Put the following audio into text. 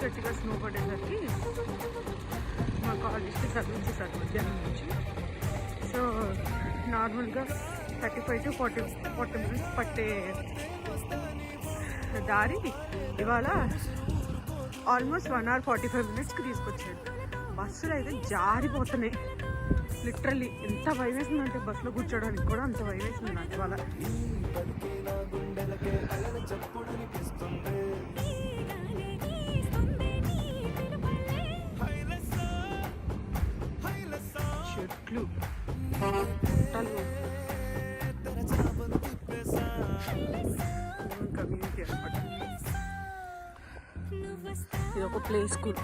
గట్టిగా స్నో పడేసరికి మా కాలేజ్కి చదివించేసారు మధ్యాహ్నం నుంచి. సో నార్మల్గా 35 to 40 మినిట్స్ పట్టే దారి ఇవాళ ఆల్మోస్ట్ 1 hour 45 minutesకి తీసుకొచ్చాడు. బస్సులు అయితే జారిపోతున్నాయి లిటరల్లీ. ఎంత భయం వేసిందంటే బస్సులో కూర్చోడానికి కూడా అంత భయం వేసింది నాకు ఇవాళ. చెట్లు పుట్టలు కమ్యూనిటీ అనమాట. ఇది ఒక ప్లే స్కూల్.